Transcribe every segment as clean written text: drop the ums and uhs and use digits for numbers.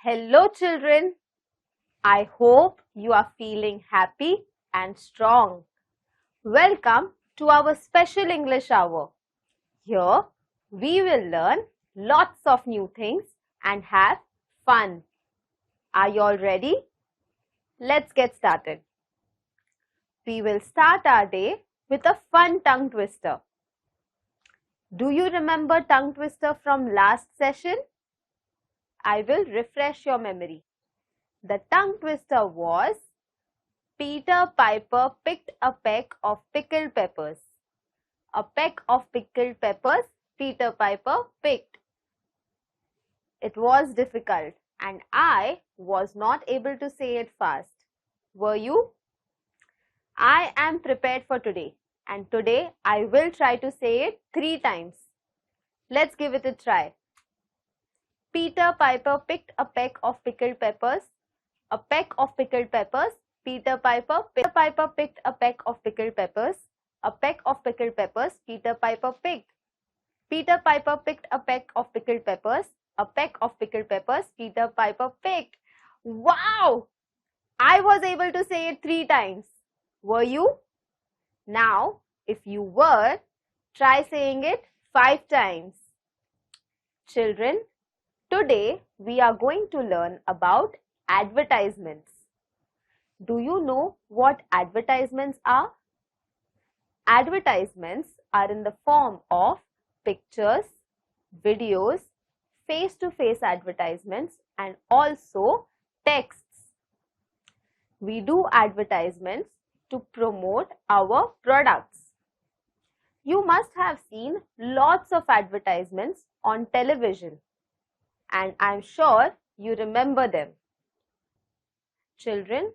Hello children, I hope you are feeling happy and strong. Welcome to our special English hour. Here we will learn lots of new things and have fun. Are you all ready? Let's get started. We will start our day with a fun tongue twister. Do you remember tongue twister from last session? I will refresh your memory. The tongue twister was Peter Piper picked a peck of pickled peppers. A peck of pickled peppers Peter Piper picked. It was difficult and I was not able to say it fast. Were you? I am prepared for today and today I will try to say it 3 times. Let's give it a try. Peter Piper picked a peck of pickled peppers. A peck of pickled peppers. Peter Piper picked a peck of pickled peppers. A peck of pickled peppers Peter Piper picked. Peter Piper picked a peck of pickled peppers. A peck of pickled peppers Peter Piper picked. Wow! I was able to say it 3 times. Were you? Now, if you were, try saying it 5 times. Children, today we are going to learn about advertisements. Do you know what advertisements are? Advertisements are in the form of pictures, videos, face-to-face advertisements and also texts. We do advertisements to promote our products. You must have seen lots of advertisements on television and I'm sure you remember them. Children,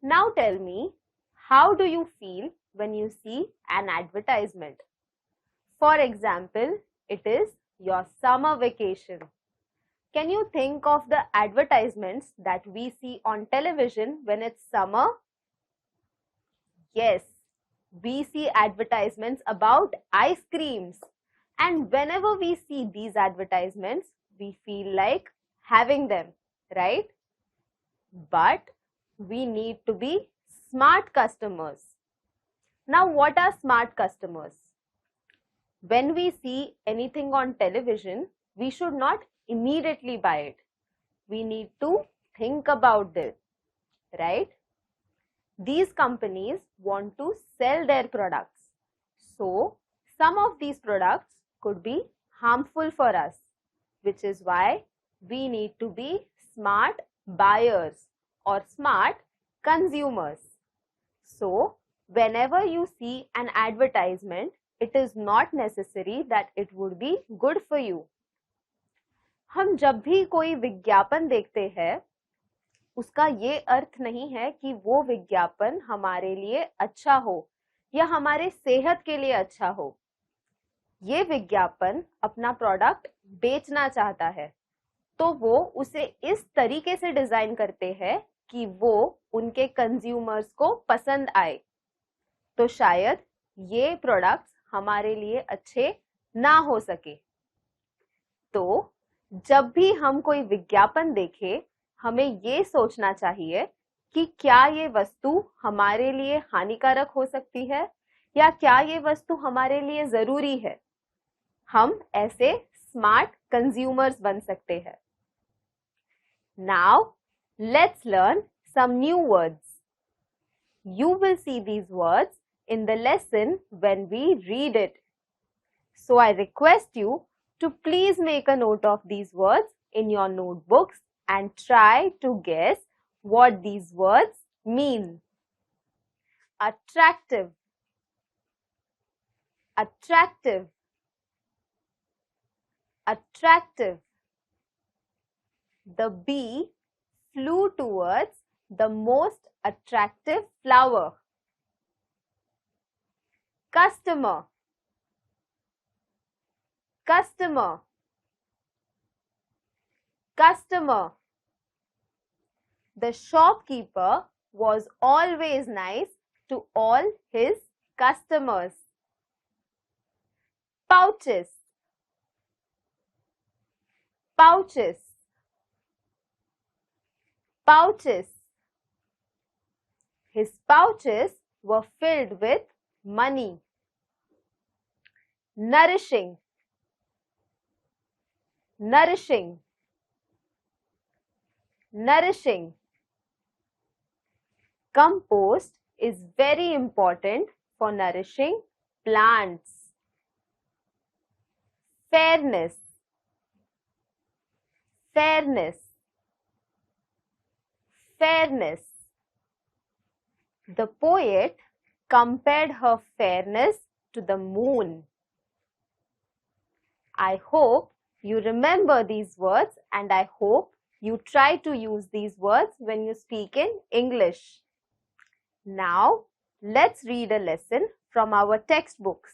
now tell me, how do you feel when you see an advertisement? For example, it is your summer vacation. Can you think of the advertisements that we see on television when it's summer? Yes, we see advertisements about ice creams. And whenever we see these advertisements, we feel like having them, right? But we need to be smart customers. Now, what are smart customers? When we see anything on television, we should not immediately buy it. We need to think about it, right? These companies want to sell their products. So, some of these products could be harmful for us, which is why we need to be smart buyers or smart consumers. So, whenever you see an advertisement, it is not necessary that it would be good for you. हम जब भी कोई विज्ञापन देखते हैं, उसका ये अर्थ नहीं है कि वो विज्ञापन हमारे लिए अच्छा हो या हमारे सेहत के लिए अच्छा हो. ये विज्ञापन अपना प्रोडक्ट बेचना चाहता है, तो वो उसे इस तरीके से डिजाइन करते हैं कि वो उनके कंज्यूमर्स को पसंद आए. तो शायद ये प्रोडक्ट्स हमारे लिए अच्छे ना हो सके. तो जब भी हम कोई विज्ञापन देखें, हमें ये सोचना चाहिए कि क्या ये वस्तु हमारे लिए हानिकारक हो सकती है या क्या ये वस्तु हमारे लिए जरूरी है. हम ऐसे स्मार्ट कंज्यूमर्स बन सकते हैं. Now, let's learn some new words. You will see these words in the lesson when we read it. So, I request you to please make a note of these words in your notebooks and try to guess what these words mean. Attractive, attractive, attractive. The bee flew towards the most attractive flower. Customer. Customer. Customer. The shopkeeper was always nice to all his customers. Pouches. Pouches. Pouches. His pouches were filled with money. Nourishing. Nourishing. Nourishing. Compost is very important for nourishing plants. Fairness. Fairness. Fairness. The poet compared her fairness to the moon. I hope you remember these words and I hope you try to use these words when you speak in English. Now, let's read a lesson from our textbooks.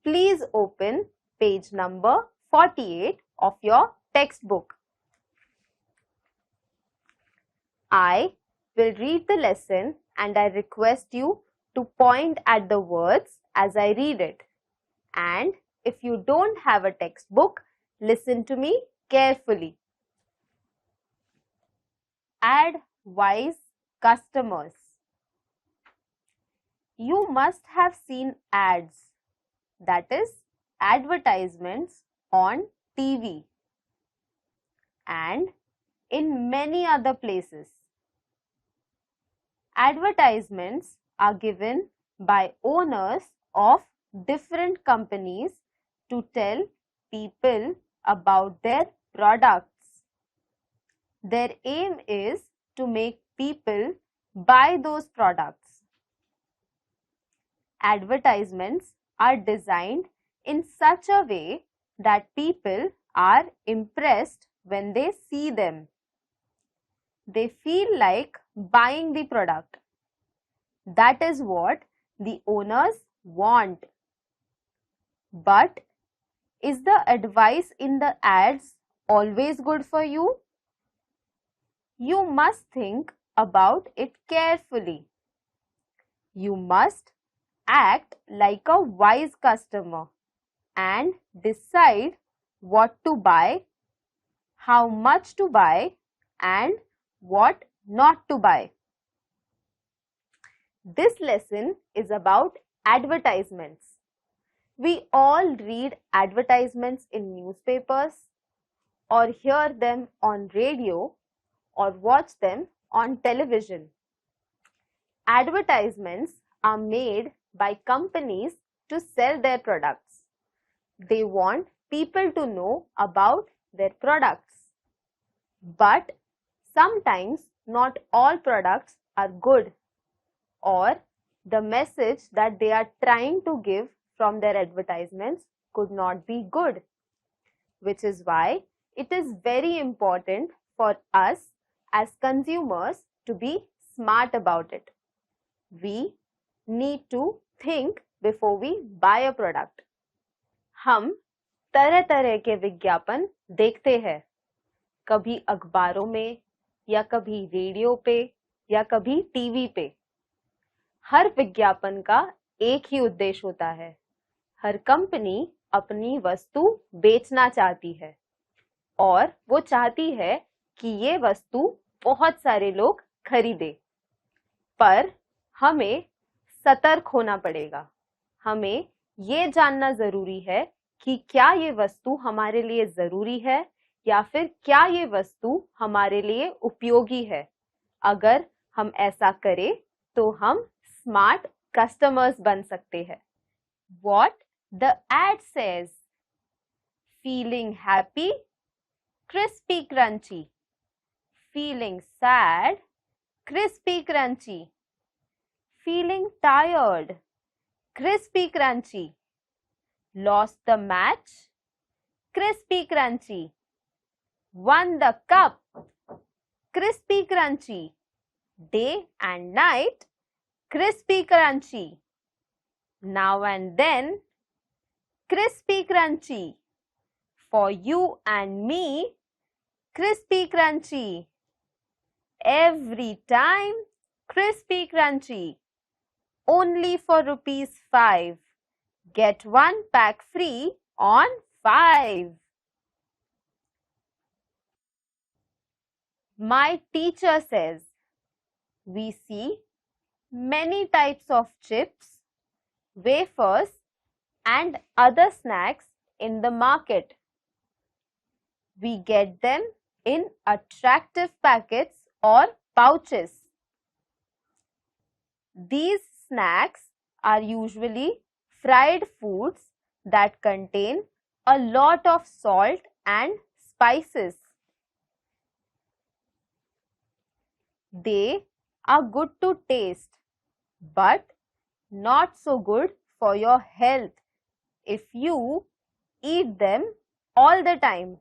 Please open page number 48 of your textbook. I will read the lesson and I request you to point at the words as I read it. And if you don't have a textbook, listen to me carefully. Add wise customers. You must have seen ads, that is, advertisements on TV and in many other places. Advertisements are given by owners of different companies to tell people about their products. Their aim is to make people buy those products. Advertisements are designed in such a way that people are impressed when they see them. They feel like buying the product. That is what the owners want. But is the advice in the ads always good for you? You must think about it carefully. You must act like a wise customer and decide what to buy, how much to buy, and what not to buy. This lesson is about advertisements. We all read advertisements in newspapers or hear them on radio or watch them on television. Advertisements are made by companies to sell their products. They want people to know about their products. But sometimes not all products are good, or the message that they are trying to give from their advertisements could not be good, which is why it is very important for us as consumers to be smart about it. We need to think before we buy a product. हम तरह तरह के विज्ञापन देखते हैं, कभी अखबारों में या कभी रेडियो पे या कभी टीवी पे। हर विज्ञापन का एक ही उद्देश्य होता है। हर कंपनी अपनी वस्तु बेचना चाहती है और वो चाहती है कि ये वस्तु बहुत सारे लोग खरीदे। पर हमें सतर्क होना पड़ेगा। हमें ये जानना जरूरी है कि क्या ये वस्तु हमारे लिए जरूरी है या फिर क्या ये वस्तु हमारे लिए उपयोगी है। अगर हम ऐसा करें तो हम स्मार्ट कस्टमर्स बन सकते हैं। What the ad says: feeling happy, crispy crunchy. Feeling sad, crispy crunchy. Feeling tired, crispy crunchy. Lost the match, crispy crunchy. 1 the cup, crispy crunchy. Day and night, crispy crunchy. Now and then, crispy crunchy. For you and me, crispy crunchy. Every time, crispy crunchy. Only for ₹5. Get 1 pack free on 5. My teacher says, we see many types of chips, wafers and other snacks in the market. We get them in attractive packets or pouches. These snacks are usually fried foods that contain a lot of salt and spices. They are good to taste, but not so good for your health if you eat them all the time.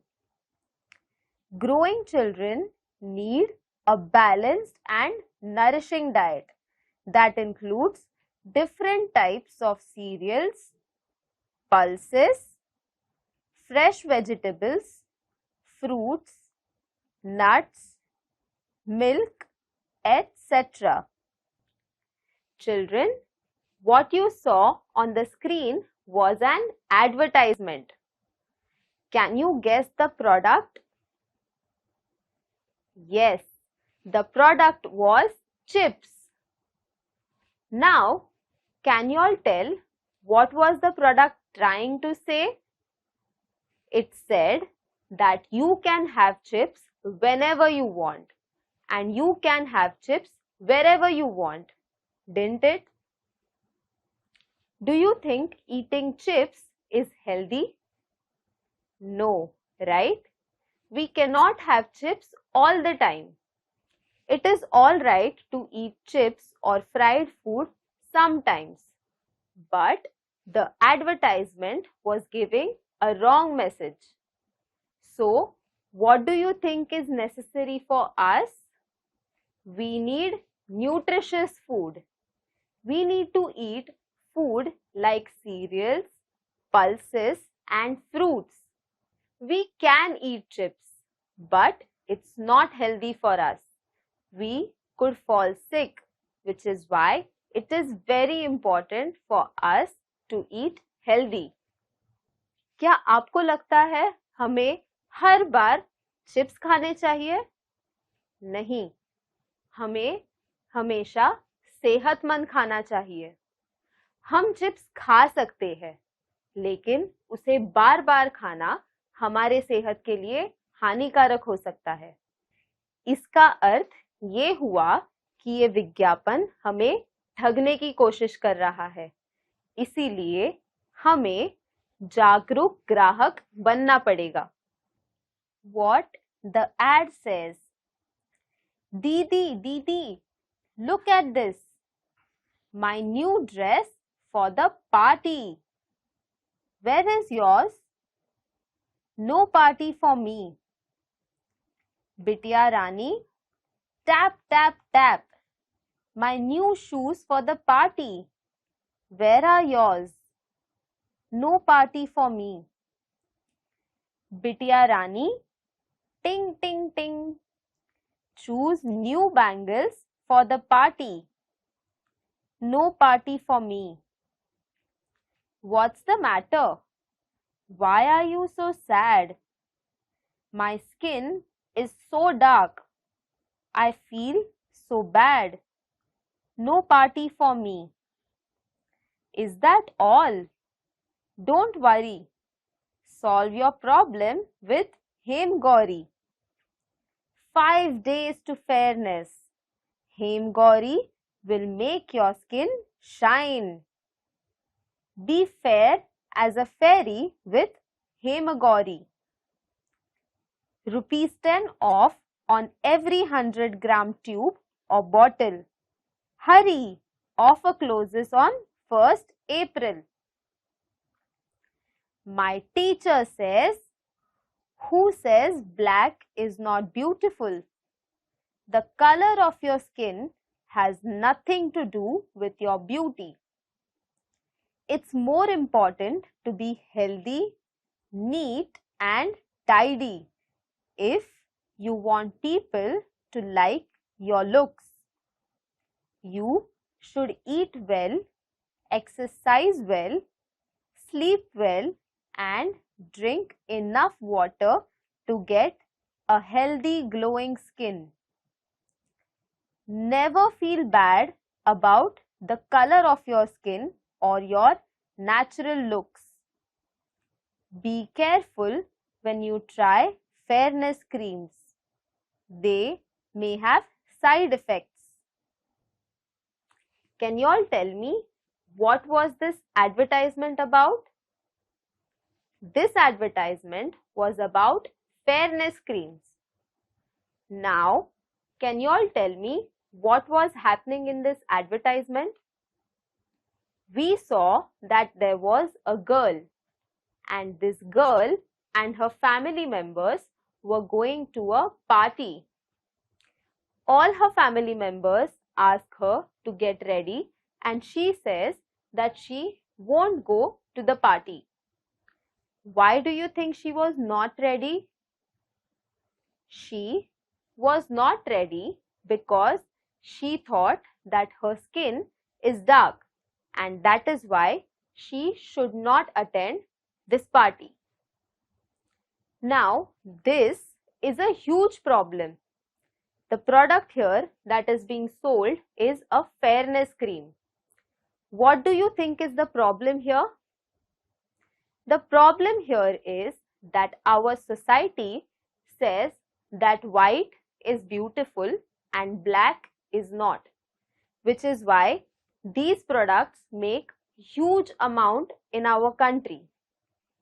Growing children need a balanced and nourishing diet that includes different types of cereals, pulses, fresh vegetables, fruits, nuts, milk, etc. Children, what you saw on the screen was an advertisement. Can you guess the product? Yes, the product was chips. Now, can you all tell what was the product trying to say? It said that you can have chips whenever you want and you can have chips wherever you want, didn't it? Do you think eating chips is healthy? No, right? We cannot have chips all the time. It is all right to eat chips or fried food sometimes, but the advertisement was giving a wrong message. So, what do you think is necessary for us? We need nutritious food. We need to eat food like cereals, pulses and fruits. We can eat chips, but it's not healthy for us. We could fall sick, which is why it is very important for us to eat healthy. क्या आपको लगता है हमें हर बार chips खाने चाहिए? नहीं, हमें हमेशा सेहतमंद खाना चाहिए. हम चिप्स खा सकते हैं, लेकिन उसे बार बार खाना हमारे सेहत के लिए हानिकारक हो सकता है. इसका अर्थ ये हुआ कि ये विज्ञापन हमें ठगने की कोशिश कर रहा है. इसीलिए हमें जागरूक ग्राहक बनना पड़ेगा. What the ad says. Didi, look at this. My new dress for the party. Where is yours? No party for me. Bitya Rani, tap, tap, tap. My new shoes for the party. Where are yours? No party for me. Bitya Rani, ting, ting, ting. Choose new bangles for the party. No party for me. What's the matter? Why are you so sad? My skin is so dark. I feel so bad. No party for me. Is that all? Don't worry. Solve your problem with Hem Gauri. 5 days to fairness. Hem Gauri will make your skin shine. Be fair as a fairy with Hem Gauri. ₹10 off on every 100-gram tube or bottle. Hurry! Offer closes on 1st April. My teacher says Who says black is not beautiful? The color of your skin has nothing to do with your beauty. It's more important to be healthy, neat, and tidy if you want people to like your looks. You should eat well, exercise well, sleep well, and drink enough water to get a healthy, glowing skin. Never feel bad about the color of your skin or your natural looks. Be careful when you try fairness creams. They may have side effects. Can you all tell me what was this advertisement about? This advertisement was about fairness creams. Now, can you all tell me what was happening in this advertisement? We saw that there was a girl, and this girl and her family members were going to a party. All her family members ask her to get ready, and she says that she won't go to the party. Why do you think she was not ready? She was not ready because she thought that her skin is dark, and that is why she should not attend this party. Now, this is a huge problem. The product here that is being sold is a fairness cream. What do you think is the problem here? The problem here is that our society says that white is beautiful and black is not, which is why these products make huge amount in our country.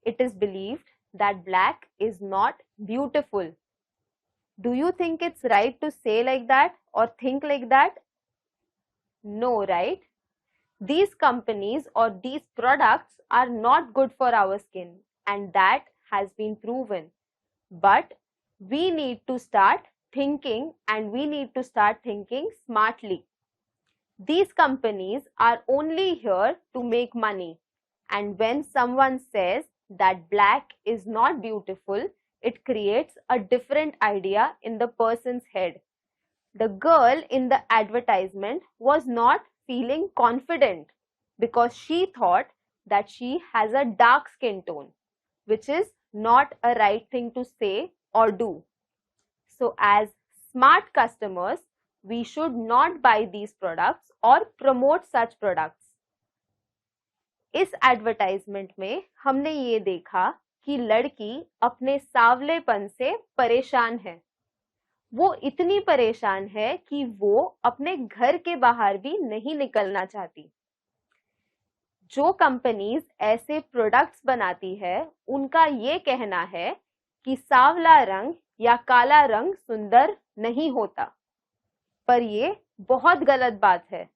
It is believed that black is not beautiful. Do you think it's right to say like that or think like that? No, right? These companies or these products are not good for our skin, and that has been proven. But we need to start thinking, and we need to start thinking smartly. These companies are only here to make money, and when someone says that black is not beautiful, it creates a different idea in the person's head. The girl in the advertisement was not feeling confident because she thought that she has a dark skin tone, which is not a right thing to say or do. So as smart customers, we should not buy these products or promote such products. इस advertisement में हमने ये देखा कि लड़की अपने सावलेपन से परेशान है। वो इतनी परेशान है कि वो अपने घर के बाहर भी नहीं निकलना चाहती। जो कंपनीज ऐसे प्रोडक्ट्स बनाती है, उनका ये कहना है कि सावला रंग या काला रंग सुंदर नहीं होता, पर ये बहुत गलत बात है।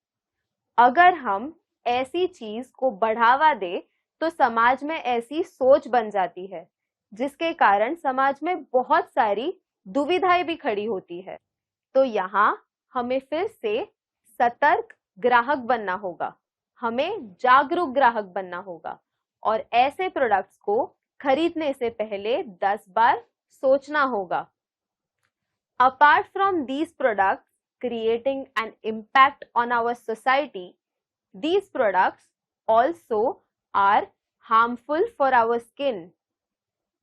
अगर हम ऐसी चीज को बढ़ावा दे तो समाज में ऐसी सोच बन जाती है, जिसके कारण समाज में बहुत सारी दुविधाएं भी खड़ी होती है। तो यहाँ हमें फिर से सतर्क ग्राहक बनना होगा, हमें जागरूक ग्राहक बनना होगा और ऐसे प्रोडक्ट्स को खरीदने से पहले 10 बार सोचना होगा। Apart from these products creating an impact on our society, these products also are harmful for our skin.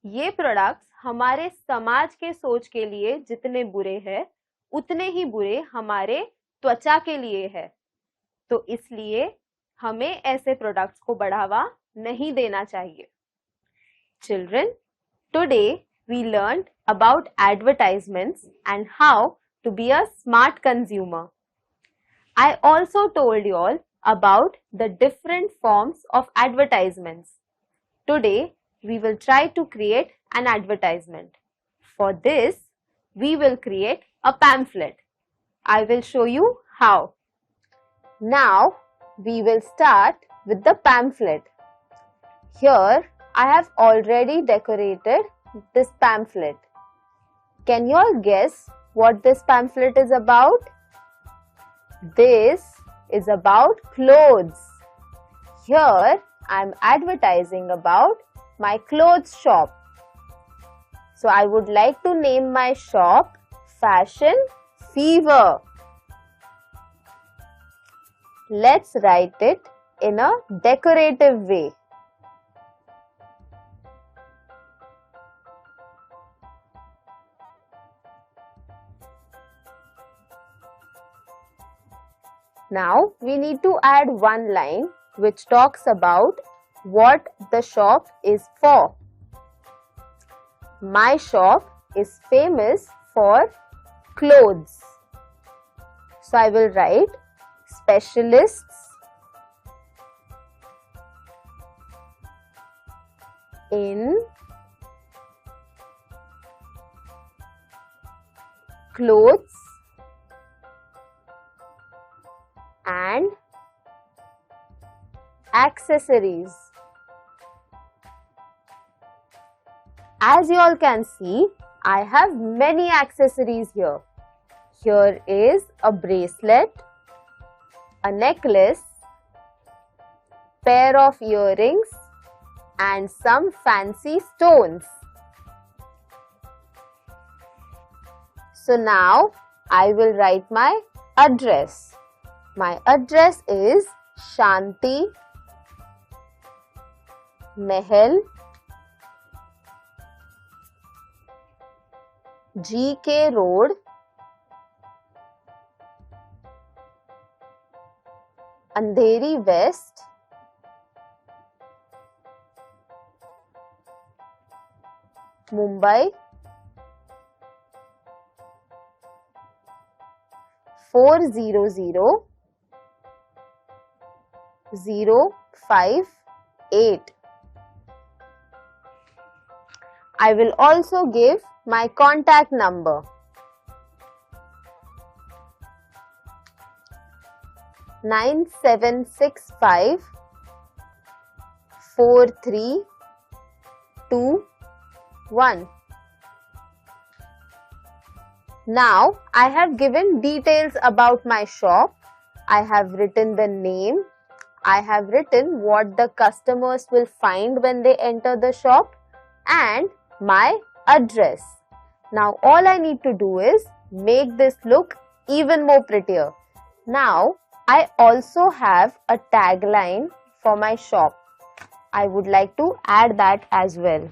ये प्रोडक्ट्स हमारे समाज के सोच के लिए जितने बुरे हैं, उतने ही बुरे हमारे त्वचा के लिए है। तो इसलिए हमें ऐसे प्रोडक्ट्स को बढ़ावा नहीं देना चाहिए। Children, today we learned about advertisements and how to be a smart consumer. I also told you all about the different forms of advertisements. Today, we will try to create an advertisement. For this, we will create a pamphlet. I will show you how. Now, we will start with the pamphlet. Here, I have already decorated this pamphlet. Can you all guess what this pamphlet is about? This is about clothes. Here I am advertising about my clothes shop. So I would like to name my shop Fashion Fever. Let's write it in a decorative way. Now we need to add one line which talks about what the shop is for. My shop is famous for clothes. So I will write specialists in clothes and accessories. As you all can see, I have many accessories here. Here is a bracelet, a necklace, pair of earrings and some fancy stones. So now I will write my address. My address is Shanti Mahal, GK Road, Andheri West, Mumbai 400058. I will also give my contact number. 9765 4321. Now I have given details about my shop. I have written the name. I have written what the customers will find when they enter the shop and my address. Now all I need to do is make this look even more prettier. Now I also have a tagline for my shop. I would like to add that as well.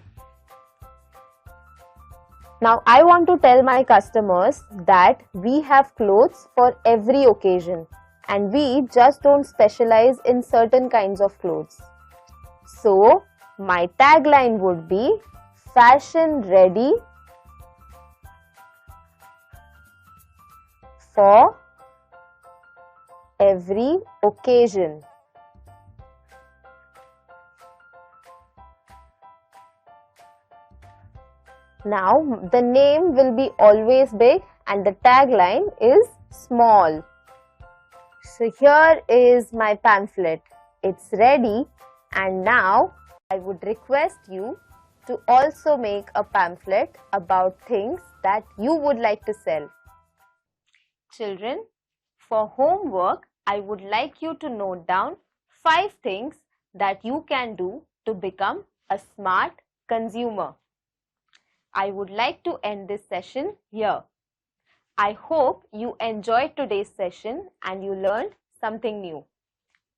Now I want to tell my customers that we have clothes for every occasion and we just don't specialize in certain kinds of clothes. So my tagline would be fashion ready for every occasion. Now the name will be always big and the tagline is small. So here is my pamphlet. It's ready and now I would request you to also make a pamphlet about things that you would like to sell. Children, for homework, I would like you to note down 5 things that you can do to become a smart consumer. I would like to end this session here. I hope you enjoyed today's session and you learned something new.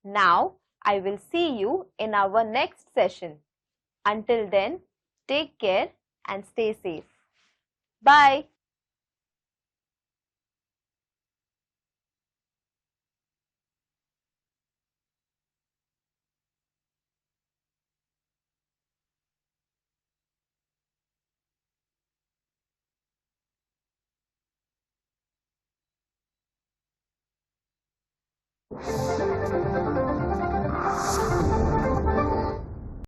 Now, I will see you in our next session. Until then, take care and stay safe. Bye.